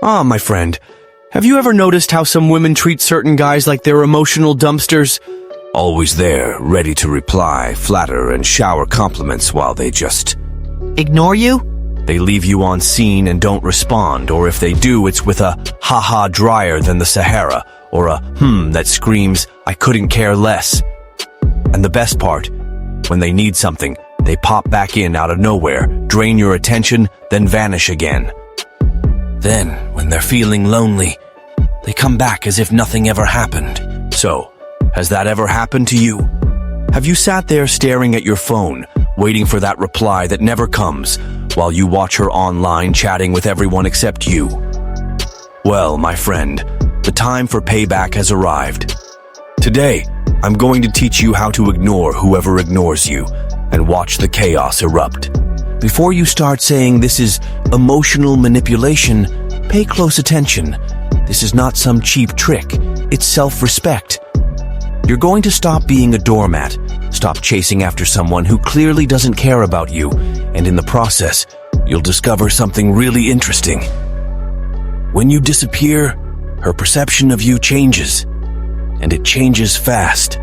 Ah, my friend, have you ever noticed how some women treat certain guys like they're emotional dumpsters? Always there, ready to reply, flatter, and shower compliments while they just Ignore you? They leave you on scene and don't respond, or if they do, it's with a ha-ha drier than the Sahara, or a that screams, I couldn't care less. And the best part, when they need something, they pop back in out of nowhere, drain your attention, then vanish again. Then, when they're feeling lonely, they come back as if nothing ever happened. So, has that ever happened to you? Have you sat there staring at your phone, waiting for that reply that never comes, while you watch her online chatting with everyone except you? Well, my friend, the time for payback has arrived. Today, I'm going to teach you how to ignore whoever ignores you and watch the chaos erupt. Before you start saying this is emotional manipulation, pay close attention. This is not some cheap trick. It's self-respect. You're going to stop being a doormat, stop chasing after someone who clearly doesn't care about you, and in the process, you'll discover something really interesting. When you disappear, her perception of you changes, and it changes fast.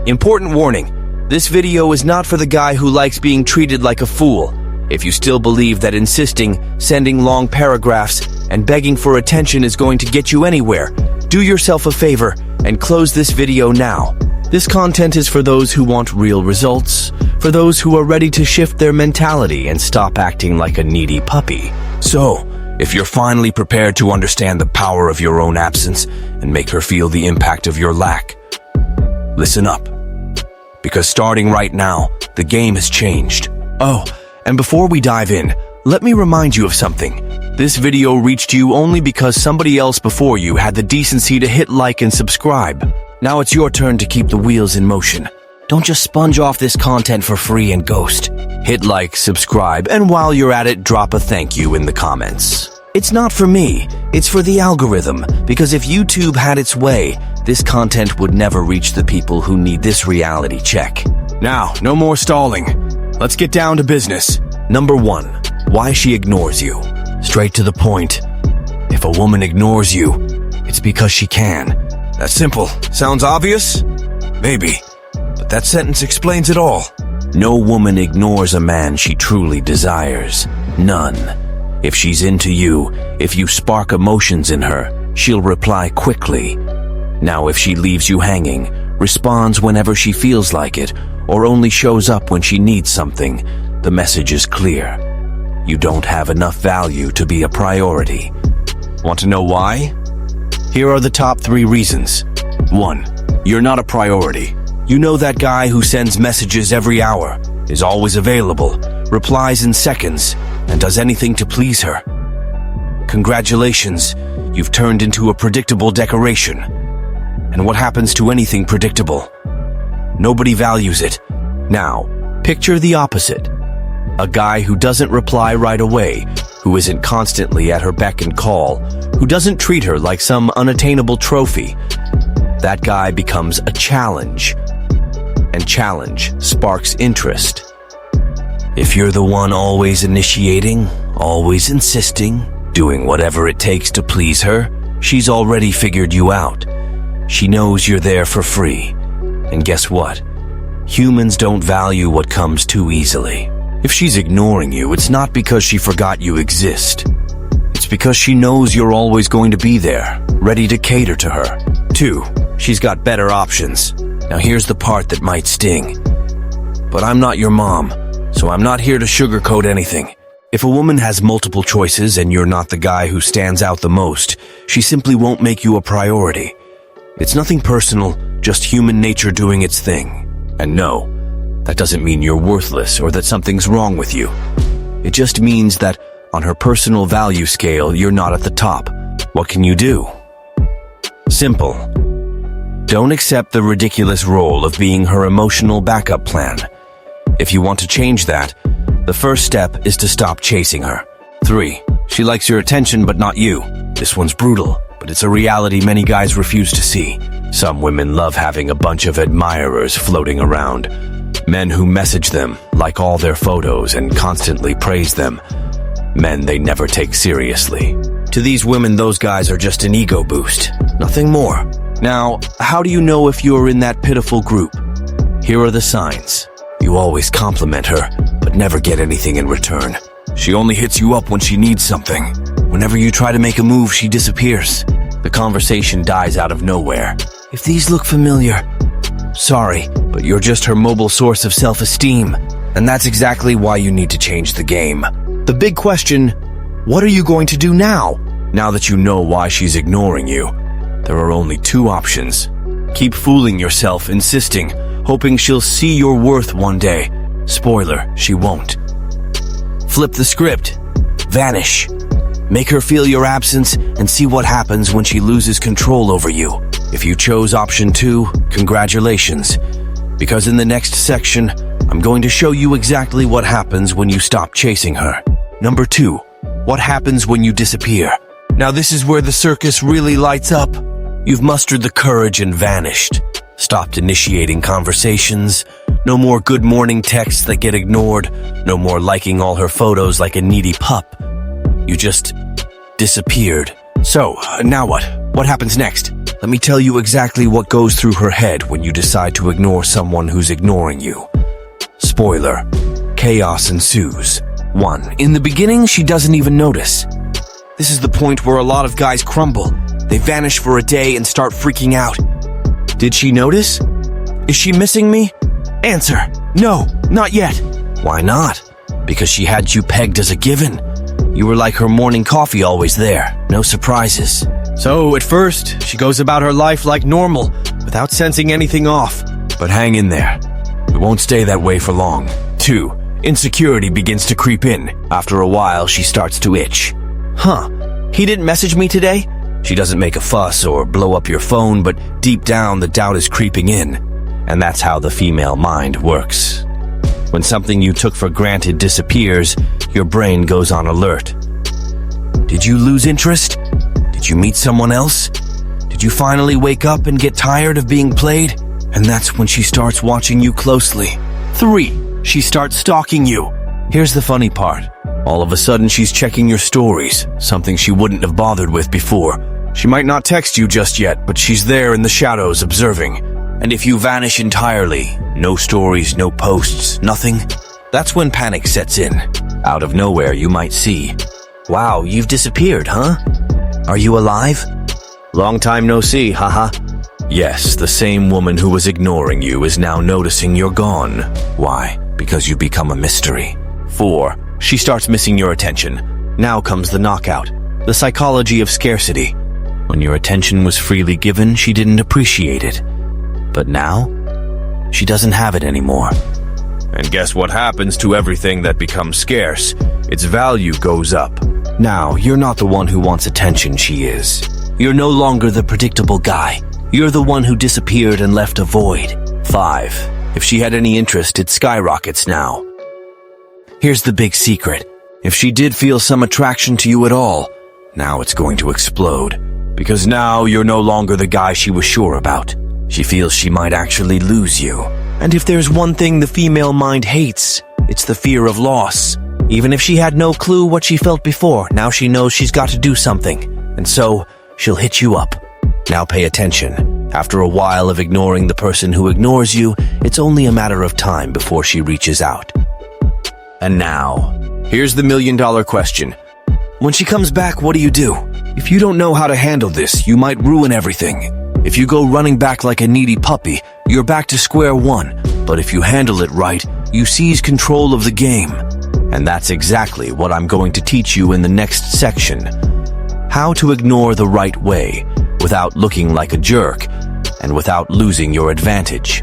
Important warning, this video is not for the guy who likes being treated like a fool. If you still believe that insisting, sending long paragraphs, and begging for attention is going to get you anywhere, do yourself a favor and close this video now. This content is for those who want real results, for those who are ready to shift their mentality and stop acting like a needy puppy. So, if you're finally prepared to understand the power of your own absence and make her feel the impact of your lack, listen up. Because starting right now, the game has changed. Oh, and before we dive in, let me remind you of something. This video reached you only because somebody else before you had the decency to hit like and subscribe. Now it's your turn to keep the wheels in motion. Don't just sponge off this content for free and ghost. Hit like, subscribe, and while you're at it, drop a thank you in the comments. It's not for me, it's for the algorithm, because if YouTube had its way, this content would never reach the people who need this reality check. Now, no more stalling. Let's get down to business. Number 1, why she ignores you. Straight to the point. If a woman ignores you, it's because she can. That's simple. Sounds obvious? Maybe. But that sentence explains it all. No woman ignores a man she truly desires. None. If she's into you, if you spark emotions in her, she'll reply quickly. Now, if she leaves you hanging, responds whenever she feels like it, or only shows up when she needs something, the message is clear. You don't have enough value to be a priority. Want to know why? Here are the top 3 reasons. 1. You're not a priority. You know that guy who sends messages every hour, is always available, replies in seconds, and does anything to please her. Congratulations, you've turned into a predictable decoration. And what happens to anything predictable? Nobody values it. Now, picture the opposite. A guy who doesn't reply right away, who isn't constantly at her beck and call, who doesn't treat her like some unattainable trophy. That guy becomes a challenge. And challenge sparks interest. If you're the one always initiating, always insisting, doing whatever it takes to please her, she's already figured you out. She knows you're there for free. And guess what? Humans don't value what comes too easily. If she's ignoring you, it's not because she forgot you exist. It's because she knows you're always going to be there, ready to cater to her. 2, she's got better options. Now here's the part that might sting. But I'm not your mom, so I'm not here to sugarcoat anything. If a woman has multiple choices and you're not the guy who stands out the most, she simply won't make you a priority. It's nothing personal, just human nature doing its thing. And no, that doesn't mean you're worthless or that something's wrong with you. It just means that on her personal value scale, you're not at the top. What can you do? Simple. Don't accept the ridiculous role of being her emotional backup plan. If you want to change that, the first step is to stop chasing her. 3, she likes your attention but not you. This one's brutal, but it's a reality many guys refuse to see. Some women love having a bunch of admirers floating around. Men who message them, like all their photos, and constantly praise them. Men they never take seriously. To these women, those guys are just an ego boost. Nothing more. Now, how do you know if you're in that pitiful group? Here are the signs. You always compliment her, but never get anything in return. She only hits you up when she needs something. Whenever you try to make a move, she disappears. The conversation dies out of nowhere. If these look familiar, sorry, but you're just her mobile source of self-esteem. And that's exactly why you need to change the game. The big question, what are you going to do now? Now that you know why she's ignoring you, there are only two options. Keep fooling yourself, insisting, hoping she'll see your worth one day. Spoiler, she won't. Flip the script. Vanish. Make her feel your absence and see what happens when she loses control over you. If you chose option 2, congratulations. Because in the next section, I'm going to show you exactly what happens when you stop chasing her. Number 2, what happens when you disappear? Now this is where the circus really lights up. You've mustered the courage and vanished. Stopped initiating conversations. No more good morning texts that get ignored. No more liking all her photos like a needy pup. You just disappeared. So, now what? What happens next? Let me tell you exactly what goes through her head when you decide to ignore someone who's ignoring you. Spoiler, chaos ensues. 1. In the beginning, she doesn't even notice. This is the point where a lot of guys crumble. They vanish for a day and start freaking out. Did she notice? Is she missing me? Answer, no, not yet. Why not? Because she had you pegged as a given. You were like her morning coffee, always there, no surprises. So, at first, she goes about her life like normal, without sensing anything off. But hang in there. It won't stay that way for long. 2. Insecurity begins to creep in. After a while, she starts to itch. Huh, he didn't message me today? She doesn't make a fuss or blow up your phone, but deep down, the doubt is creeping in. And that's how the female mind works. When something you took for granted disappears, your brain goes on alert. Did you lose interest? Did you meet someone else? Did you finally wake up and get tired of being played? And that's when she starts watching you closely. 3. She starts stalking you. Here's the funny part. All of a sudden, she's checking your stories, something she wouldn't have bothered with before. She might not text you just yet, but she's there in the shadows observing. And if you vanish entirely, no stories, no posts, nothing, that's when panic sets in. Out of nowhere, you might see, wow, you've disappeared, huh? Are you alive? Long time no see, haha. Yes, the same woman who was ignoring you is now noticing you're gone. Why? Because you become a mystery. 4. She starts missing your attention. Now comes the knockout, the psychology of scarcity. When your attention was freely given, she didn't appreciate it. But now, she doesn't have it anymore. And guess what happens to everything that becomes scarce? Its value goes up. Now, you're not the one who wants attention, she is. You're no longer the predictable guy. You're the one who disappeared and left a void. 5. If she had any interest, it skyrockets now. Here's the big secret. If she did feel some attraction to you at all, now it's going to explode. Because now you're no longer the guy she was sure about. She feels she might actually lose you. And if there's one thing the female mind hates, it's the fear of loss. Even if she had no clue what she felt before, now she knows she's got to do something. And so, she'll hit you up. Now pay attention. After a while of ignoring the person who ignores you, it's only a matter of time before she reaches out. And now, here's the million-dollar question. When she comes back, what do you do? If you don't know how to handle this, you might ruin everything. If you go running back like a needy puppy, you're back to square one. But if you handle it right, you seize control of the game. And that's exactly what I'm going to teach you in the next section. How to ignore the right way, without looking like a jerk, and without losing your advantage.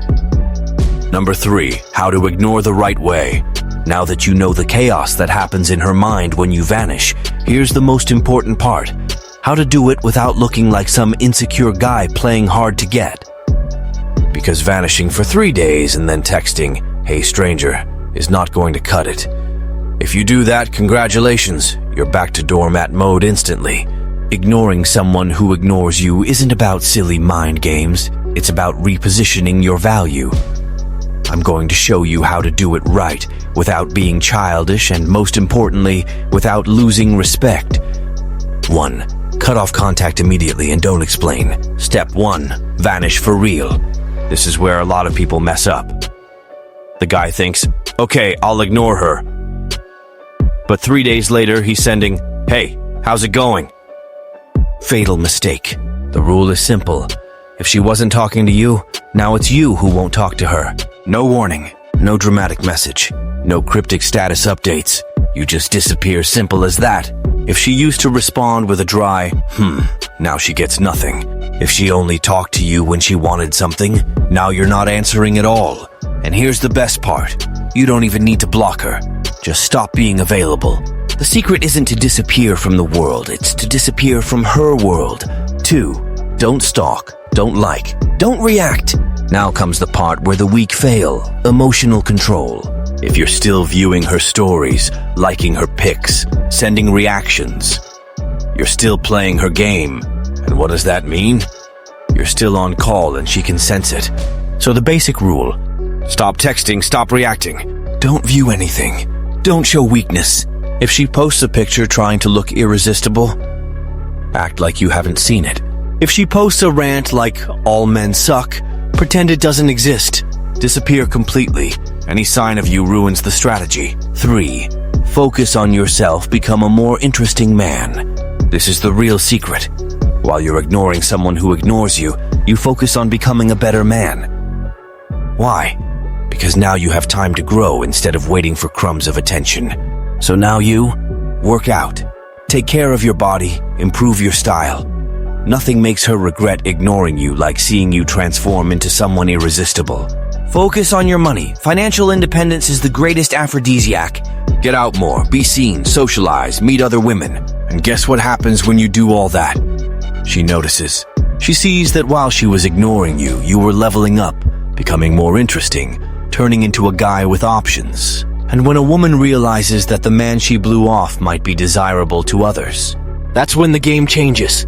Number 3, how to ignore the right way. Now that you know the chaos that happens in her mind when you vanish, here's the most important part. How to do it without looking like some insecure guy playing hard to get. Because vanishing for 3 days and then texting, "Hey stranger," is not going to cut it. If you do that, congratulations, you're back to doormat mode instantly. Ignoring someone who ignores you isn't about silly mind games, it's about repositioning your value. I'm going to show you how to do it right, without being childish and most importantly, without losing respect. 1. Cut off contact immediately and don't explain. Step 1. Vanish for real. This is where a lot of people mess up. The guy thinks, okay, I'll ignore her. But 3 days later, he's sending, hey, how's it going? Fatal mistake. The rule is simple. If she wasn't talking to you, now it's you who won't talk to her. No warning, no dramatic message, no cryptic status updates. You just disappear, simple as that. If she used to respond with a dry, now she gets nothing. If she only talked to you when she wanted something, now you're not answering at all. And here's the best part. You don't even need to block her. Just stop being available. The secret isn't to disappear from the world, it's to disappear from her world. 2. Don't stalk, don't like, don't react. Now comes the part where the weak fail, emotional control. If you're still viewing her stories, liking her pics, sending reactions, you're still playing her game. And what does that mean? You're still on call and she can sense it. So the basic rule, stop texting, stop reacting. Don't view anything. Don't show weakness. If she posts a picture trying to look irresistible, act like you haven't seen it. If she posts a rant like all men suck, pretend it doesn't exist. Disappear completely. Any sign of you ruins the strategy. 3. Focus on yourself, become a more interesting man. This is the real secret. While you're ignoring someone who ignores you, you focus on becoming a better man. Why? Because now you have time to grow instead of waiting for crumbs of attention. So now you work out. Take care of your body, improve your style. Nothing makes her regret ignoring you like seeing you transform into someone irresistible. Focus on your money. Financial independence is the greatest aphrodisiac. Get out more, be seen, socialize, meet other women. And guess what happens when you do all that? She notices. She sees that while she was ignoring you, you were leveling up, becoming more interesting, turning into a guy with options. And when a woman realizes that the man she blew off might be desirable to others, that's when the game changes.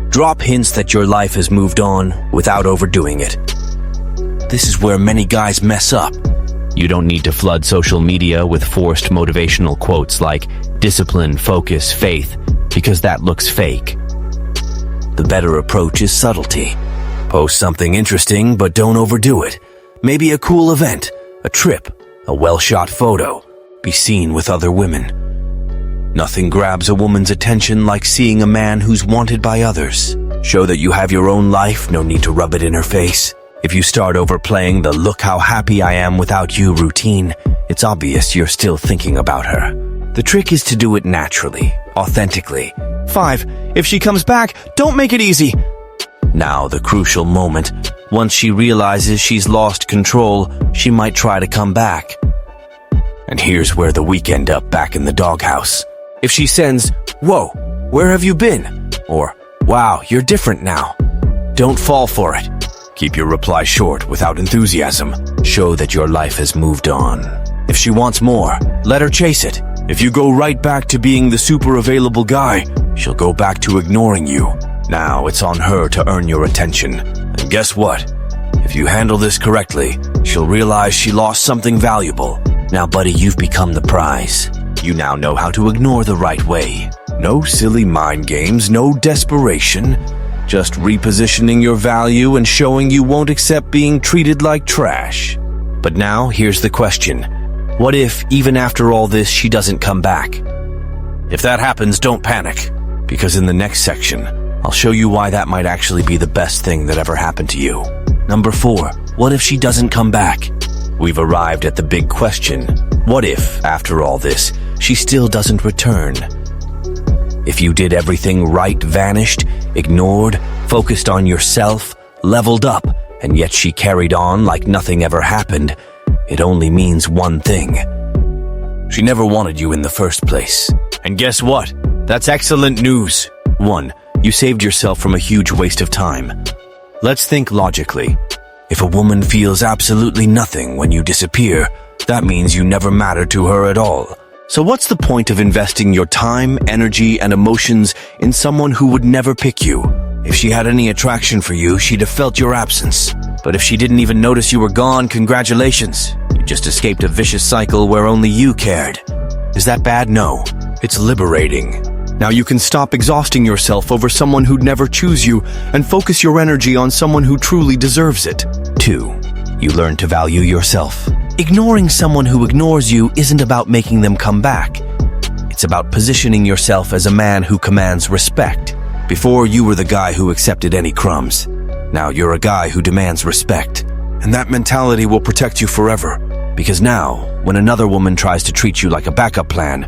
Drop hints that your life has moved on without overdoing it. This is where many guys mess up. You don't need to flood social media with forced motivational quotes like discipline, focus, faith, because that looks fake. The better approach is subtlety. Post something interesting, but don't overdo it. Maybe a cool event, a trip, a well-shot photo. Be seen with other women. Nothing grabs a woman's attention like seeing a man who's wanted by others. Show that you have your own life, no need to rub it in her face. If you start overplaying the "look how happy I am without you" routine, it's obvious you're still thinking about her. The trick is to do it naturally, authentically. 5. If she comes back, don't make it easy. Now the crucial moment. Once she realizes she's lost control, she might try to come back. And here's where the weak end up back in the doghouse. If she sends, "Whoa, where have you been?" or "Wow, you're different now," don't fall for it. Keep your reply short without enthusiasm. Show that your life has moved on. If she wants more, let her chase it. If you go right back to being the super available guy, she'll go back to ignoring you. Now it's on her to earn your attention. And guess what? If you handle this correctly, she'll realize she lost something valuable. Now, buddy, you've become the prize. You now know how to ignore the right way. No silly mind games, no desperation. Just repositioning your value and showing you won't accept being treated like trash. But now, here's the question. What if, even after all this, she doesn't come back? If that happens, don't panic. Because in the next section, I'll show you why that might actually be the best thing that ever happened to you. Number 4. What if she doesn't come back? We've arrived at the big question. What if, after all this, she still doesn't return? If you did everything right, vanished, ignored, focused on yourself, leveled up, and yet she carried on like nothing ever happened, it only means one thing. She never wanted you in the first place. And guess what? That's excellent news. 1. You saved yourself from a huge waste of time. Let's think logically. If a woman feels absolutely nothing when you disappear, that means you never matter to her at all. So what's the point of investing your time, energy, and emotions in someone who would never pick you? If she had any attraction for you, she'd have felt your absence. But if she didn't even notice you were gone, congratulations. You just escaped a vicious cycle where only you cared. Is that bad? No. It's liberating. Now you can stop exhausting yourself over someone who'd never choose you and focus your energy on someone who truly deserves it. 2. You learn to value yourself. Ignoring someone who ignores you isn't about making them come back. It's about positioning yourself as a man who commands respect. Before, you were the guy who accepted any crumbs. Now you're a guy who demands respect. And that mentality will protect you forever. Because now, when another woman tries to treat you like a backup plan,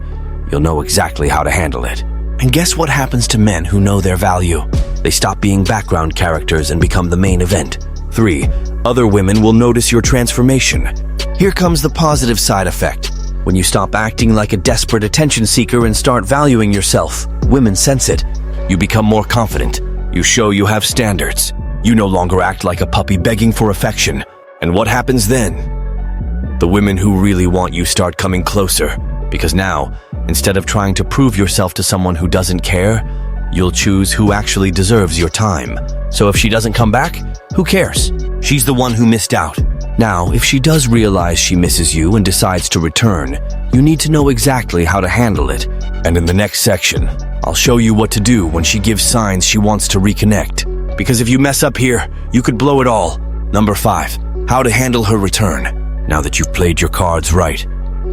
you'll know exactly how to handle it. And guess what happens to men who know their value? They stop being background characters and become the main event. 3. Other women will notice your transformation. Here comes the positive side effect. When you stop acting like a desperate attention seeker and start valuing yourself, women sense it. You become more confident. You show you have standards. You no longer act like a puppy begging for affection. And what happens then? The women who really want you start coming closer. Because now, instead of trying to prove yourself to someone who doesn't care, you'll choose who actually deserves your time. So if she doesn't come back, who cares? She's the one who missed out. Now, if she does realize she misses you and decides to return, you need to know exactly how to handle it. And in the next section, I'll show you what to do when she gives signs she wants to reconnect. Because if you mess up here, you could blow it all. Number 5, how to handle her return. Now that you've played your cards right,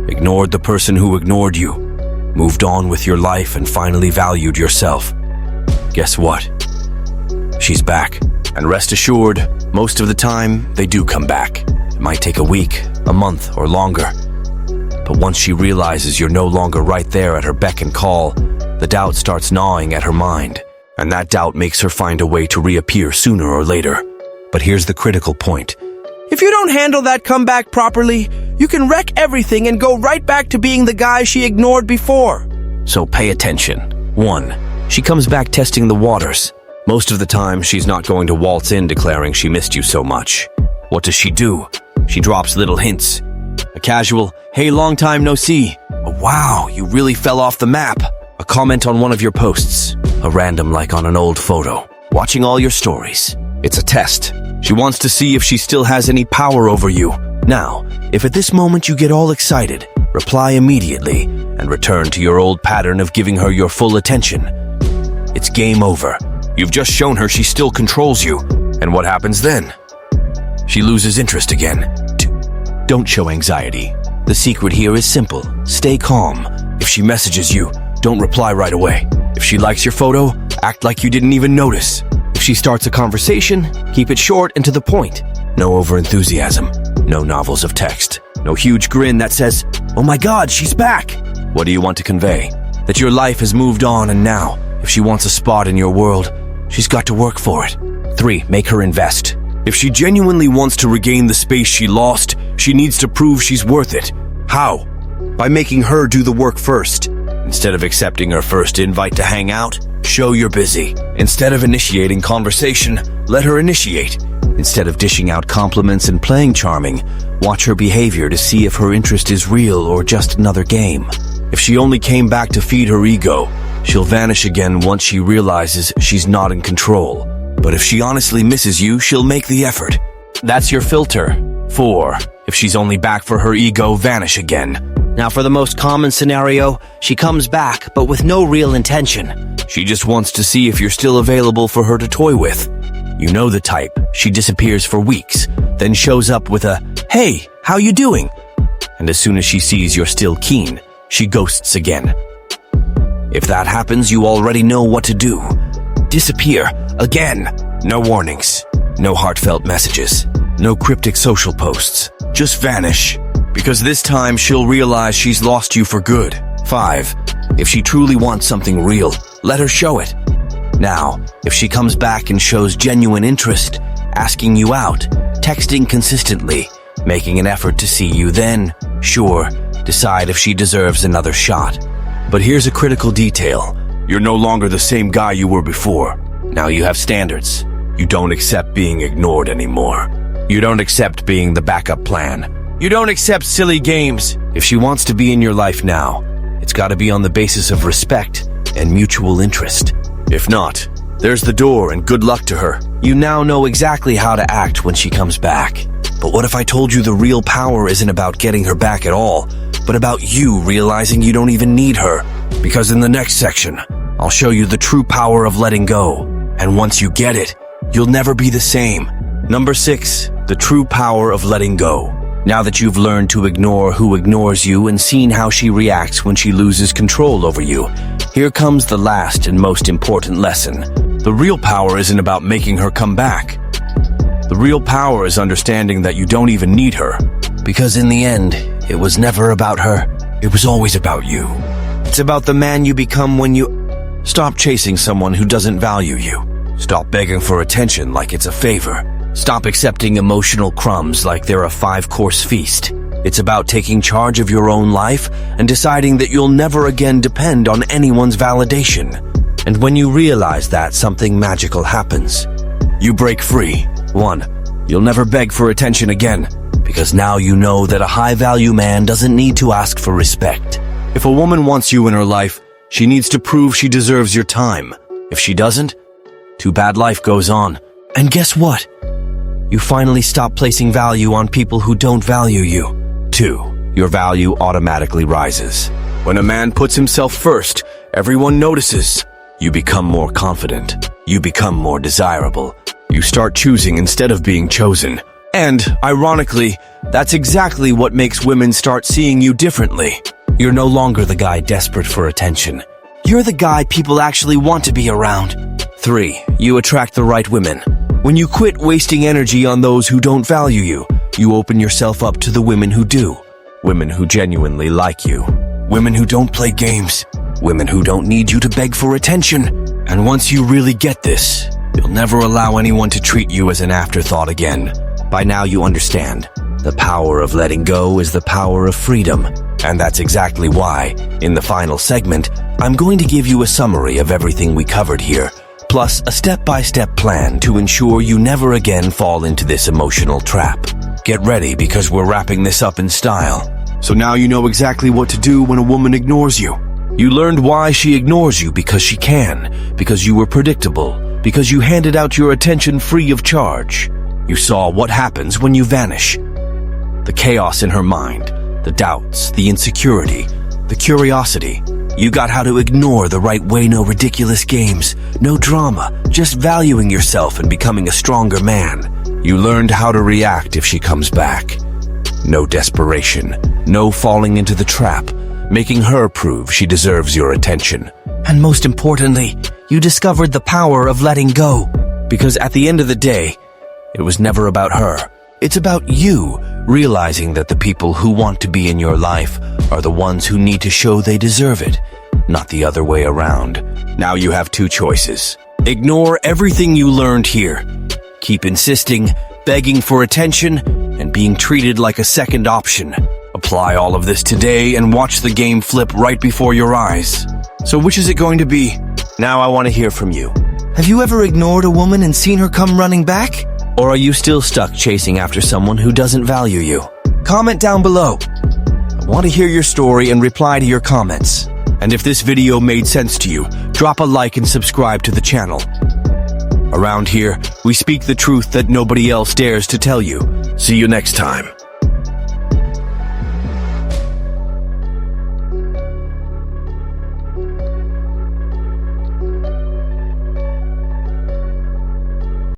ignored the person who ignored you, moved on with your life and finally valued yourself, guess what? She's back. And rest assured, most of the time, they do come back. It might take a week, a month, or longer. But once she realizes you're no longer right there at her beck and call, the doubt starts gnawing at her mind. And that doubt makes her find a way to reappear sooner or later. But here's the critical point. If you don't handle that comeback properly, you can wreck everything and go right back to being the guy she ignored before. So pay attention. 1. She comes back testing the waters. Most of the time, she's not going to waltz in declaring she missed you so much. What does she do? She drops little hints. A casual, "Hey, long time no see." A "Wow, you really fell off the map." A comment on one of your posts. A random like on an old photo. Watching all your stories. It's a test. She wants to see if she still has any power over you. Now, if at this moment you get all excited, reply immediately and return to your old pattern of giving her your full attention. It's game over. You've just shown her she still controls you. And what happens then? She loses interest again. Don't show anxiety. The secret here is simple. Stay calm. If she messages you, don't reply right away. If she likes your photo, act like you didn't even notice. If she starts a conversation, keep it short and to the point. No overenthusiasm. No novels of text. No huge grin that says, "Oh my God, she's back." What do you want to convey? That your life has moved on and now, if she wants a spot in your world, she's got to work for it. 3. Make her invest. If she genuinely wants to regain the space she lost, she needs to prove she's worth it. How? By making her do the work first. Instead of accepting her first invite to hang out, show you're busy. Instead of initiating conversation, let her initiate. Instead of dishing out compliments and playing charming, watch her behavior to see if her interest is real or just another game. If she only came back to feed her ego, she'll vanish again once she realizes she's not in control. But if she honestly misses you, she'll make the effort. That's your filter. 4. If she's only back for her ego, vanish again. Now for the most common scenario, she comes back, but with no real intention. She just wants to see if you're still available for her to toy with. You know the type. She disappears for weeks, then shows up with a, "Hey, how you doing?" And as soon as she sees you're still keen, she ghosts again. If that happens, you already know what to do. Disappear again. No warnings. No heartfelt messages. No cryptic social posts. Just vanish. Because this time she'll realize she's lost you for good. 5. If she truly wants something real, let her show it. Now, if she comes back and shows genuine interest, asking you out, texting consistently, making an effort to see you, then, sure, decide if she deserves another shot. But here's a critical detail. You're no longer the same guy you were before. Now you have standards. You don't accept being ignored anymore. You don't accept being the backup plan. You don't accept silly games. If she wants to be in your life now, it's got to be on the basis of respect and mutual interest. If not, there's the door and good luck to her. You now know exactly how to act when she comes back. But what if I told you the real power isn't about getting her back at all, but about you realizing you don't even need her? Because in the next section, I'll show you the true power of letting go. And once you get it, you'll never be the same. Number 6, the true power of letting go. Now that you've learned to ignore who ignores you and seen how she reacts when she loses control over you, here comes the last and most important lesson. The real power isn't about making her come back. The real power is understanding that you don't even need her. Because in the end, it was never about her. It was always about you. It's about the man you become when you stop chasing someone who doesn't value you. Stop begging for attention like it's a favor. Stop accepting emotional crumbs like they're a 5-course feast. It's about taking charge of your own life and deciding that you'll never again depend on anyone's validation. And when you realize that, something magical happens. You break free. 1. You'll never beg for attention again, because now you know that a high-value man doesn't need to ask for respect. If a woman wants you in her life, she needs to prove she deserves your time. If she doesn't, too bad, life goes on. And guess what? You finally stop placing value on people who don't value you. 2. Your value automatically rises. When a man puts himself first, everyone notices. You become more confident. You become more desirable. You start choosing instead of being chosen. And, ironically, that's exactly what makes women start seeing you differently. You're no longer the guy desperate for attention. You're the guy people actually want to be around. 3. You attract the right women. When you quit wasting energy on those who don't value you, you open yourself up to the women who do. Women who genuinely like you. Women who don't play games. Women who don't need you to beg for attention. And once you really get this, you'll never allow anyone to treat you as an afterthought again. By now you understand. The power of letting go is the power of freedom. And that's exactly why, in the final segment, I'm going to give you a summary of everything we covered here, plus a step-by-step plan to ensure you never again fall into this emotional trap. Get ready, because we're wrapping this up in style. So now you know exactly what to do when a woman ignores you. You learned why she ignores you, because she can, because you were predictable, because you handed out your attention free of charge. You saw what happens when you vanish. The chaos in her mind, the doubts, the insecurity, the curiosity. You got how to ignore the right way, no ridiculous games, no drama, just valuing yourself and becoming a stronger man. You learned how to react if she comes back. No desperation, no falling into the trap, making her prove she deserves your attention. And most importantly, you discovered the power of letting go. Because at the end of the day, it was never about her. It's about you realizing that the people who want to be in your life are the ones who need to show they deserve it, not the other way around. Now you have 2 choices. Ignore everything you learned here. Keep insisting, begging for attention, and being treated like a second option. Apply all of this today and watch the game flip right before your eyes. So which is it going to be? Now I want to hear from you. Have you ever ignored a woman and seen her come running back? Or are you still stuck chasing after someone who doesn't value you? Comment down below. I want to hear your story and reply to your comments. And if this video made sense to you, drop a like and subscribe to the channel. Around here, we speak the truth that nobody else dares to tell you. See you next time.